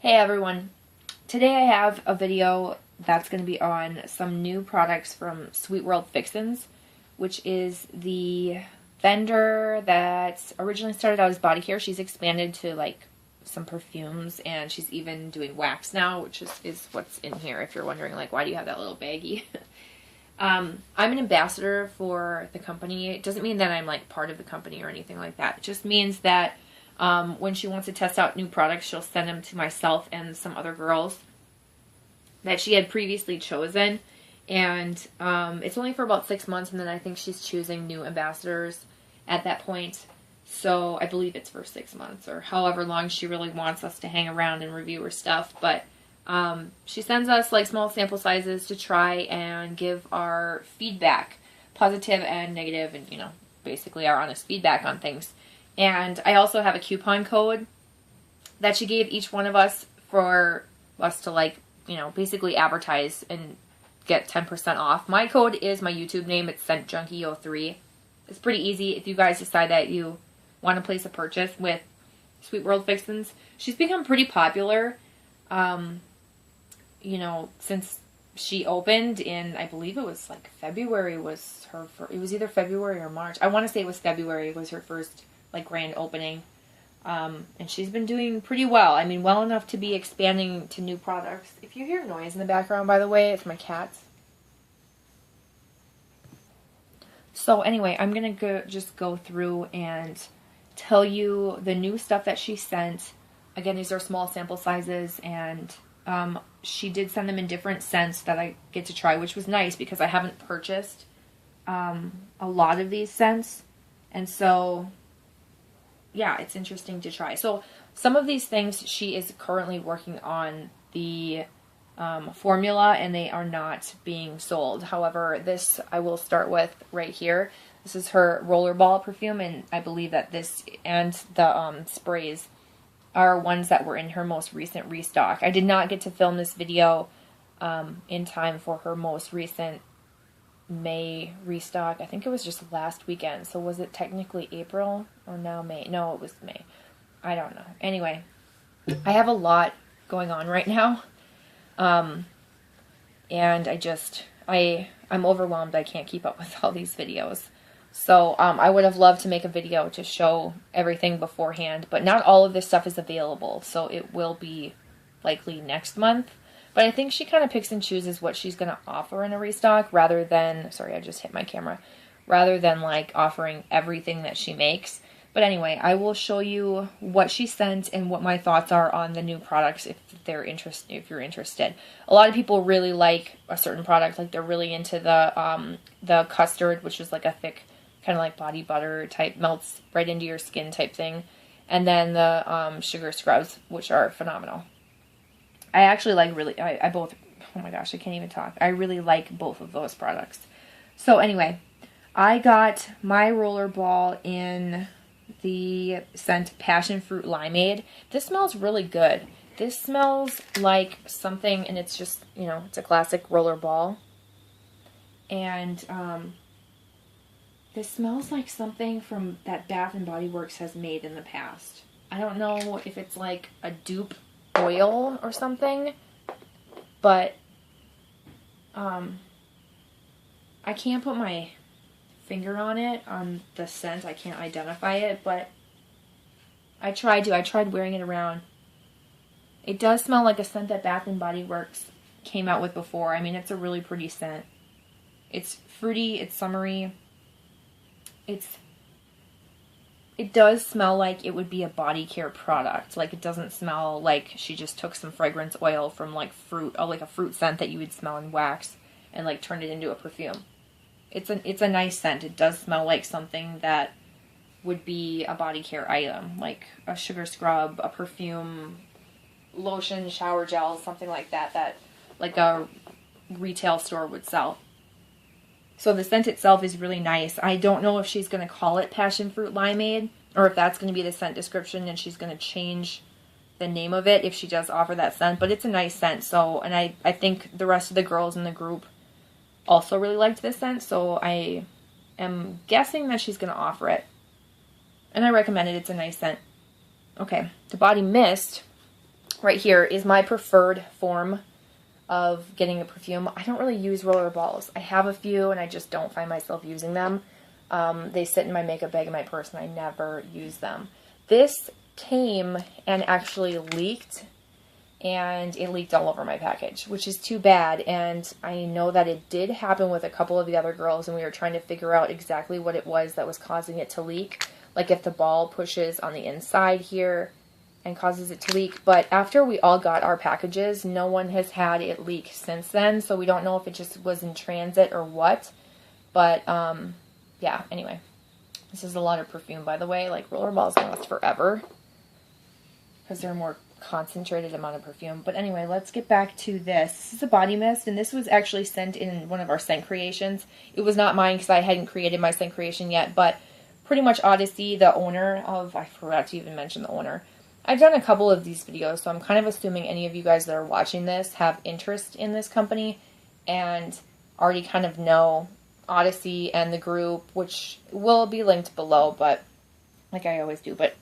Hey everyone, today I have a video that's going to be on some new products from Sweet World Fixins, which is the vendor that originally started out as body care. She's expanded to like some perfumes, and she's even doing wax now, which is what's in here if you're wondering like why do you have that little baggie. I'm an ambassador for the company. It doesn't mean that I'm like part of the company or anything like that. It just means that when she wants to test out new products, she'll send them to myself and some other girls that she had previously chosen. And it's only for about 6 months, and then I think she's choosing new ambassadors at that point. So I believe it's for 6 months or however long she really wants us to hang around and review her stuff. But she sends us like small sample sizes to try and give our feedback, positive and negative, and you know, basically our honest feedback on things. And I also have a coupon code that she gave each one of us for us to like, you know, basically advertise and get 10% off. My code is my YouTube name. It's ScentJunkie03. It's pretty easy if you guys decide that you want to place a purchase with Sweet World Fixins. She's become pretty popular, you know, since she opened in, I believe it was like February was her first, it was either February or March. I want to say it was February was her first like grand opening. And she's been doing pretty well. I mean, well enough to be expanding to new products. If you hear noise in the background, by the way, it's my cats. So anyway, I'm going to just go through and tell you the new stuff that she sent. Again, these are small sample sizes, and she did send them in different scents that I get to try, which was nice because I haven't purchased a lot of these scents. And so yeah, it's interesting to try. So some of these things she is currently working on the formula, and they are not being sold. However, this I will start with right here. This is her Rollerball perfume, and I believe that this and the sprays are ones that were in her most recent restock. I did not get to film this video in time for her most recent May restock. I think it was just last weekend. So was it technically April or now May? No, it was May. I don't know. Anyway, I have a lot going on right now. And I'm overwhelmed. I can't keep up with all these videos. So I would have loved to make a video to show everything beforehand, but not all of this stuff is available. So it will be likely next month. But I think she kind of picks and chooses what she's going to offer in a restock rather than, sorry, I just hit my camera, rather than like offering everything that she makes. But anyway, I will show you what she sent and what my thoughts are on the new products if you're interested. A lot of people really like a certain product, like they're really into the custard, which is like a thick kind of like body butter type, melts right into your skin type thing. And then the sugar scrubs, which are phenomenal. I actually like I both, oh my gosh, I can't even talk. I really like both of those products. So anyway, I got my Rollerball in the scent Passion Fruit Limeade. This smells really good. This smells like something, and it's just, you know, it's a classic Rollerball. And this smells like something from that Bath & Body Works has made in the past. I don't know if it's like a dupe oil or something, but I can't put my finger on it, on the scent. I can't identify it, but I tried wearing it around. It does smell like a scent that Bath & Body Works came out with before. I mean, it's a really pretty scent. It's fruity, it's summery. It does smell like it would be a body care product. Like, it doesn't smell like she just took some fragrance oil from like fruit, or like a fruit scent that you would smell in wax, and like turned it into a perfume. It's a nice scent. It does smell like something that would be a body care item, like a sugar scrub, a perfume, lotion, shower gel, something like that, that like a retail store would sell. So the scent itself is really nice. I don't know if she's going to call it Passion Fruit Limeade, or if that's going to be the scent description and she's going to change the name of it if she does offer that scent. But it's a nice scent. So, and I think the rest of the girls in the group also really liked this scent. So I am guessing that she's going to offer it. And I recommend it. It's a nice scent. Okay, the body mist right here is my preferred form of getting a perfume. I don't really use rollerballs. I have a few and I just don't find myself using them. They sit in my makeup bag in my purse and I never use them. This came and actually leaked, and it leaked all over my package, which is too bad. And I know that it did happen with a couple of the other girls, and we were trying to figure out exactly what it was that was causing it to leak. Like if the ball pushes on the inside here and causes it to leak. But after we all got our packages, no one has had it leak since then, so we don't know if it just was in transit or what. But yeah, anyway, this is a lot of perfume, by the way. Like, rollerballs last forever because they're a more concentrated amount of perfume. But anyway, let's get back to this. This is a body mist, and this was actually sent in one of our scent creations. It was not mine because I hadn't created my scent creation yet, but pretty much Odyssey, the owner of, I forgot to even mention the owner. I've done a couple of these videos, so I'm kind of assuming any of you guys that are watching this have interest in this company and already kind of know Odyssey and the group, which will be linked below, but like I always do. But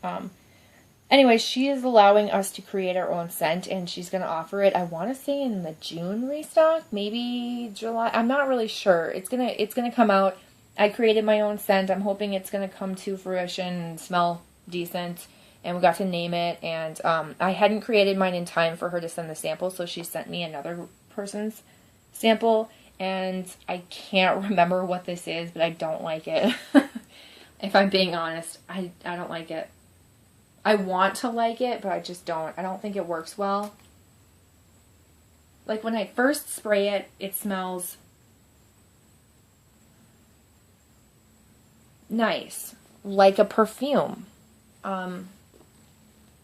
anyway, she is allowing us to create our own scent, and she's going to offer it, I want to say in the June restock, maybe July. I'm not really sure. It's gonna come out. I created my own scent. I'm hoping it's going to come to fruition and smell decent, and we got to name it. And I hadn't created mine in time for her to send the sample, so she sent me another person's sample, and I can't remember what this is, but I don't like it. If I'm being honest, I don't like it. I want to like it, but I just don't. I don't think it works well. Like, when I first spray it, it smells nice, like a perfume. The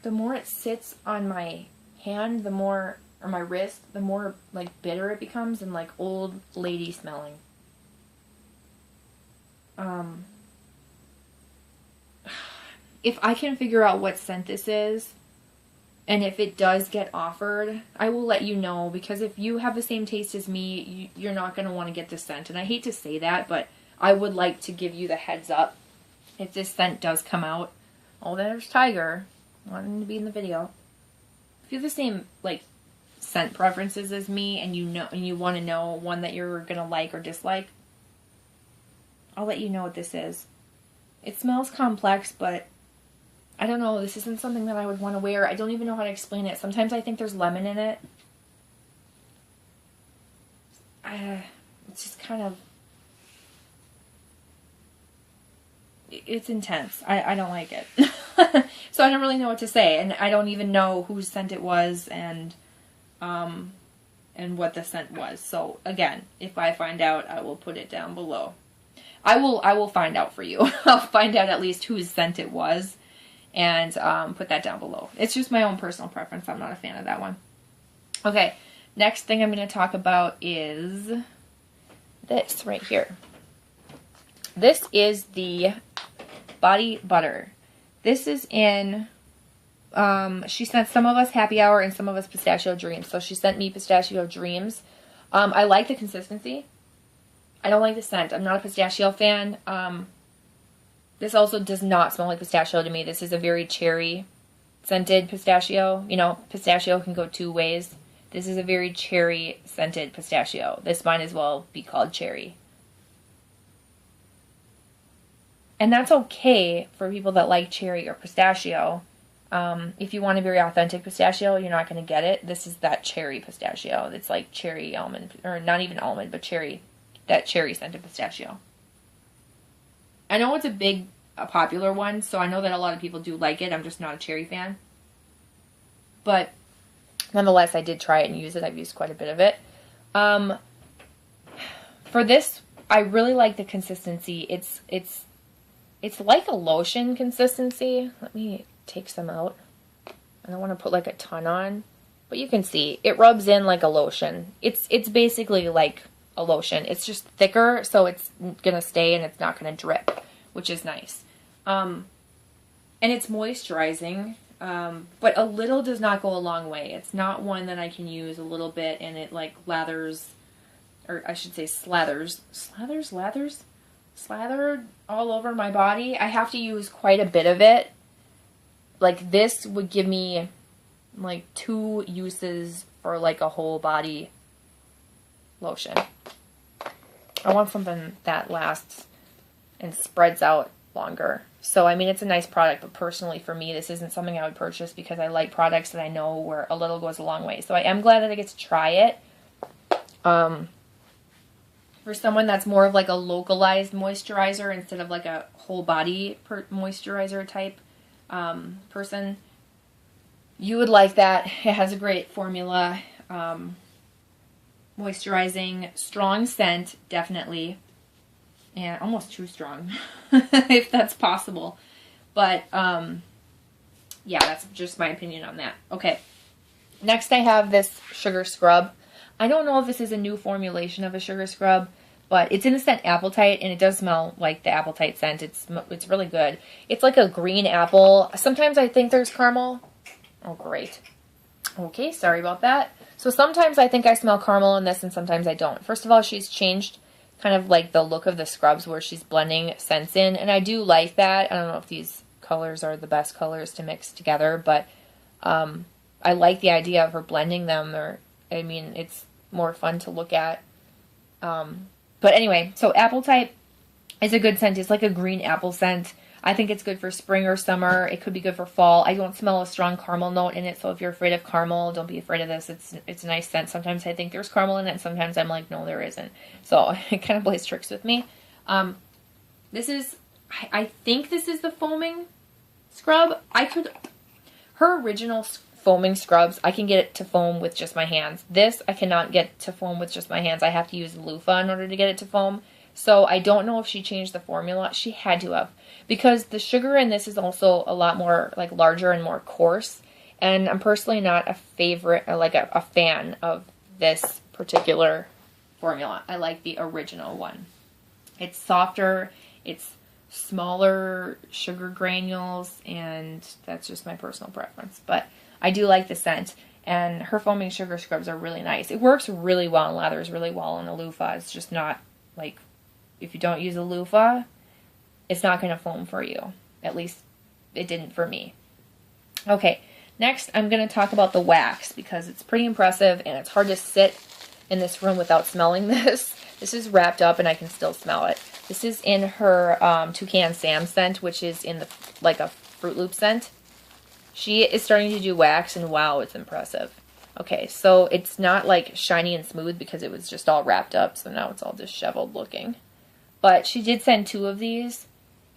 more it sits on my hand, the more, or my wrist, the more, like, bitter it becomes and, like, old lady smelling. If I can figure out what scent this is, and if it does get offered, I will let you know, because if you have the same taste as me, you're not going to want to get this scent. And I hate to say that, but I would like to give you the heads up if this scent does come out. Oh, there's Tiger, wanting to be in the video. If you have the same, like, scent preferences as me, and you want to know one that you're going to like or dislike, I'll let you know what this is. It smells complex, but I don't know, this isn't something that I would want to wear. I don't even know how to explain it. Sometimes I think there's lemon in it. It's just kind of, it's intense. I don't like it. So I don't really know what to say, and I don't even know whose scent it was and what the scent was. So again, if I find out, I will put it down below. I will find out for you. I'll find out at least whose scent it was, and put that down below. It's just my own personal preference. I'm not a fan of that one. Okay, next thing I'm going to talk about is this right here. This is the body butter. This is in, she sent some of us Happy Hour and some of us Pistachio Dreams. So she sent me Pistachio Dreams. I like the consistency. I don't like the scent. I'm not a pistachio fan. This also does not smell like pistachio to me. This is a very cherry scented pistachio. You know, pistachio can go two ways. This is a very cherry scented pistachio. This might as well be called cherry. And that's okay for people that like cherry or pistachio. If you want a very authentic pistachio, you're not going to get it. This is that cherry pistachio. It's like cherry almond, or not even almond, but cherry. That cherry scented pistachio. I know it's a popular one, so I know that a lot of people do like it. I'm just not a cherry fan. But nonetheless, I did try it and use it. I've used quite a bit of it. For this, I really like the consistency. It's like a lotion consistency. Let me take some out. I don't want to put like a ton on, but you can see it rubs in like a lotion. It's basically like a lotion. It's just thicker, so it's gonna stay and it's not gonna drip, which is nice. And it's moisturizing, but a little does not go a long way. It's not one that I can use a little bit and it like lathers, or I should say slathered all over my body. I have to use quite a bit of it. Like, this would give me like 2 uses for like a whole body lotion. I want something that lasts and spreads out longer. So, I mean, it's a nice product, but personally for me, this isn't something I would purchase because I like products that I know where a little goes a long way. So I am glad that I get to try it. For someone that's more of like a localized moisturizer instead of like a whole body moisturizer type person, you would like that. It has a great formula. Moisturizing, strong scent, definitely. And almost too strong, if that's possible. But, yeah, that's just my opinion on that. Okay. Next I have this sugar scrub. I don't know if this is a new formulation of a sugar scrub, but it's in the scent Appletite, and it does smell like the Appletite scent. It's really good. It's like a green apple. Sometimes I think there's caramel. Oh, great. Okay, sorry about that. So sometimes I think I smell caramel in this, and sometimes I don't. First of all, she's changed kind of like the look of the scrubs where she's blending scents in, and I do like that. I don't know if these colors are the best colors to mix together, but I like the idea of her blending them. I mean, it's more fun to look at. But anyway, so Appletite is a good scent. It's like a green apple scent. I think it's good for spring or summer. It could be good for fall. I don't smell a strong caramel note in it, so if you're afraid of caramel, don't be afraid of this. It's a nice scent. Sometimes I think there's caramel in it, and sometimes I'm like, no, there isn't. So it kind of plays tricks with me. This is, I think this is the foaming scrub. Her original foaming scrubs, I can get it to foam with just my hands. This, I cannot get to foam with just my hands. I have to use a loofah in order to get it to foam. So I don't know if she changed the formula. She had to have. Because the sugar in this is also a lot more like larger and more coarse. And I'm personally not a favorite, like a fan of this particular formula. I like the original one. It's softer, it's smaller sugar granules, and that's just my personal preference. But I do like the scent. And her foaming sugar scrubs are really nice. It works really well and lathers really well in a loofah. It's just not like, if you don't use a loofah, it's not going to foam for you. At least it didn't for me. Okay, next I'm going to talk about the wax because it's pretty impressive and it's hard to sit in this room without smelling this. This is wrapped up and I can still smell it. This is in her Toucan Sam scent, which is in the like a Fruit Loop scent. She is starting to do wax and wow, it's impressive. Okay, so it's not like shiny and smooth because it was just all wrapped up, so now it's all disheveled looking. But she did send 2 of these,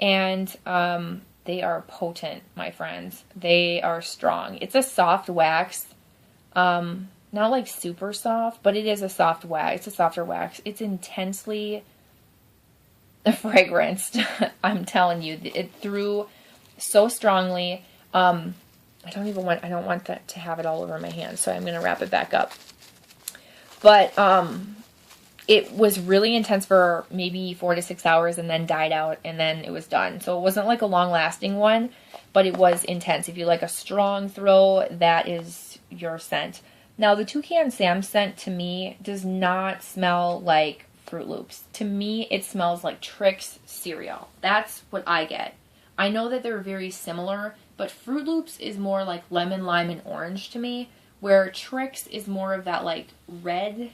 and they are potent, my friends. They are strong. It's a soft wax. Not like super soft, but it is a soft wax. It's a softer wax. It's intensely fragranced. I'm telling you, it threw so strongly. I don't want that to have it all over my hand, so I'm going to wrap it back up. But it was really intense for maybe 4 to 6 hours and then died out and then it was done. So it wasn't like a long-lasting one, but it was intense. If you like a strong throw, that is your scent. Now, the Toucan Sam scent to me does not smell like Fruit Loops. To me, it smells like Trix cereal. That's what I get. I know that they're very similar, but Fruit Loops is more like lemon, lime, and orange to me, where Trix is more of that like red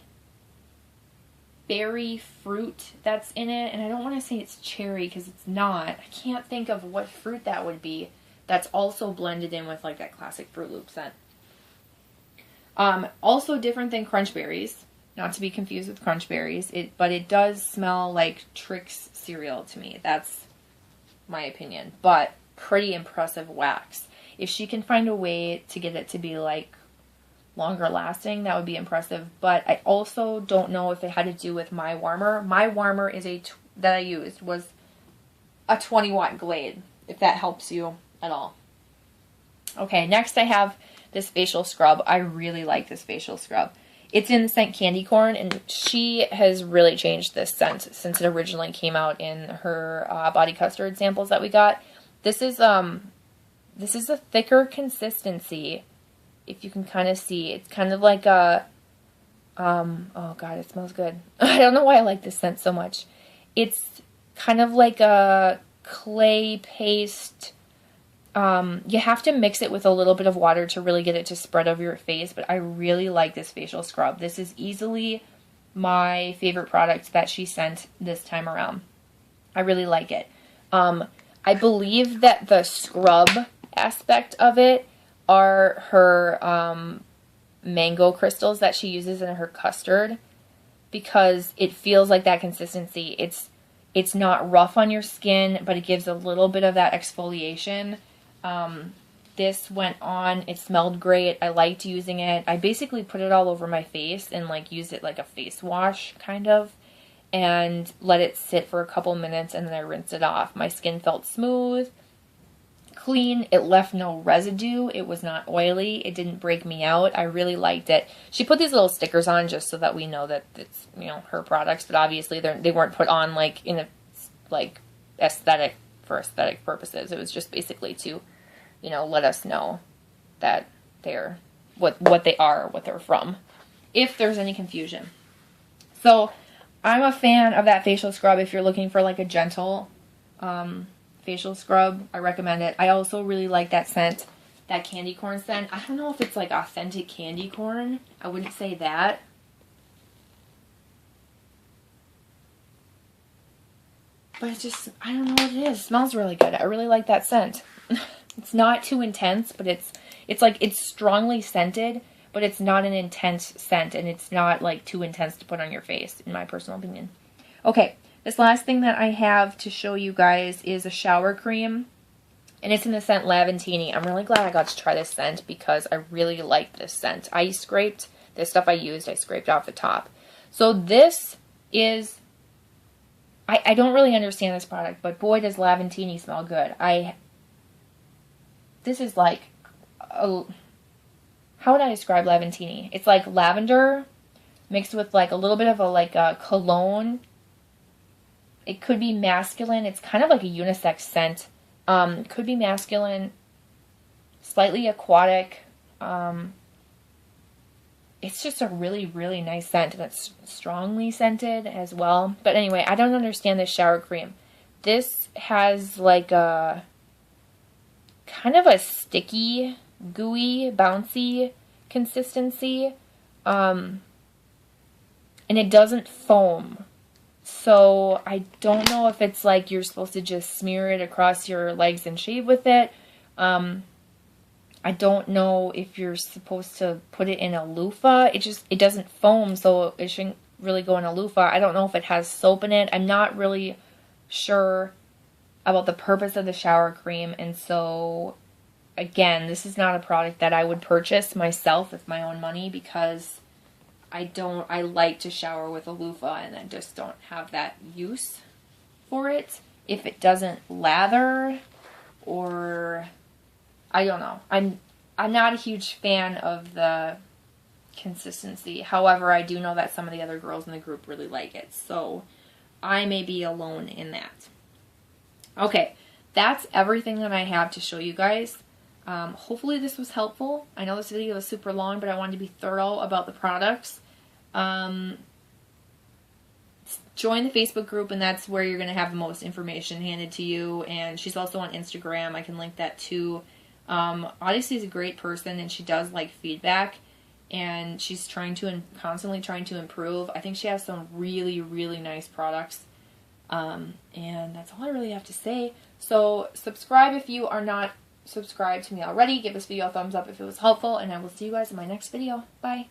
berry fruit that's in it. And I don't want to say it's cherry because it's not. I can't think of what fruit that would be that's also blended in with like that classic Fruit Loop scent. Also different than Crunch Berries, not to be confused with Crunch Berries, but it does smell like Trix cereal to me. That's my opinion, but pretty impressive wax. If she can find a way to get it to be like longer lasting, that would be impressive. But I also don't know if it had to do with my warmer. My warmer is that I used was a 20-watt Glade, if that helps you at all. Okay, next I have this facial scrub. I really like this facial scrub. It's in the scent Candy Corn, and she has really changed this scent since it originally came out in her Body Custard samples that we got. This is a thicker consistency, if you can kind of see. It's kind of like a, oh god, it smells good. I don't know why I like this scent so much. It's kind of like a clay paste You have to mix it with a little bit of water to really get it to spread over your face, but I really like this facial scrub. This is easily my favorite product that she sent this time around. I really like it. I believe that the scrub aspect of it are her mango crystals that she uses in her custard, because it feels like that consistency. It's not rough on your skin, but it gives a little bit of that exfoliation. This went on. It smelled great. I liked using it. I basically put it all over my face and like used it like a face wash kind of, and let it sit for a couple minutes, and then I rinsed it off. My skin felt smooth, clean. It left no residue. It was not oily. It didn't break me out. I really liked it. She put these little stickers on just so that we know that it's, you know, her products, but obviously they weren't put on like in a like aesthetic for aesthetic purposes. It was just basically to, you know, let us know that they're what they are, what they're from, if there's any confusion. So I'm a fan of that facial scrub. If you're looking for like a gentle facial scrub, I recommend it. I also really like that scent, that candy corn scent. I don't know if it's like authentic candy corn. I wouldn't say that. But it's just, I don't know what it is. It smells really good. I really like that scent. It's not too intense, but it's like, it's strongly scented, but it's not an intense scent, and it's not like too intense to put on your face, in my personal opinion. Okay, this last thing that I have to show you guys is a shower cream, and it's in the scent Laventini. I'm really glad I got to try this scent because I really like this scent. I scraped, this stuff I used, I scraped off the top. So this is, I don't really understand this product, but boy does Laventini smell good. This is like, how would I describe Laventini? It's like lavender mixed with like a little bit of a cologne. It could be masculine. It's kind of like a unisex scent. It could be masculine, slightly aquatic. It's just a really, really nice scent, and it's strongly scented as well. But anyway, I don't understand this shower cream. This has like a kind of a sticky, gooey, bouncy consistency, and it doesn't foam. So I don't know if it's like you're supposed to just smear it across your legs and shave with it. I don't know if you're supposed to put it in a loofah. It doesn't foam, so it shouldn't really go in a loofah. I don't know if it has soap in it. I'm not really sure about the purpose of the shower cream, and so again, this is not a product that I would purchase myself with my own money, because I like to shower with a loofah, and I just don't have that use for it. If it doesn't lather, or I don't know. I'm not a huge fan of the consistency. However, I do know that some of the other girls in the group really like it, so I may be alone in that. Okay, that's everything that I have to show you guys. Hopefully this was helpful. I know this video was super long, but I wanted to be thorough about the products. Join the Facebook group, and that's where you're going to have the most information handed to you. And she's also on Instagram. I can link that too. Odyssey is a great person, and she does like feedback, and she's constantly trying to improve. I think she has some really, really nice products. And that's all I really have to say. So subscribe if you are not subscribed to me already. Give this video a thumbs up if it was helpful, and I will see you guys in my next video. Bye.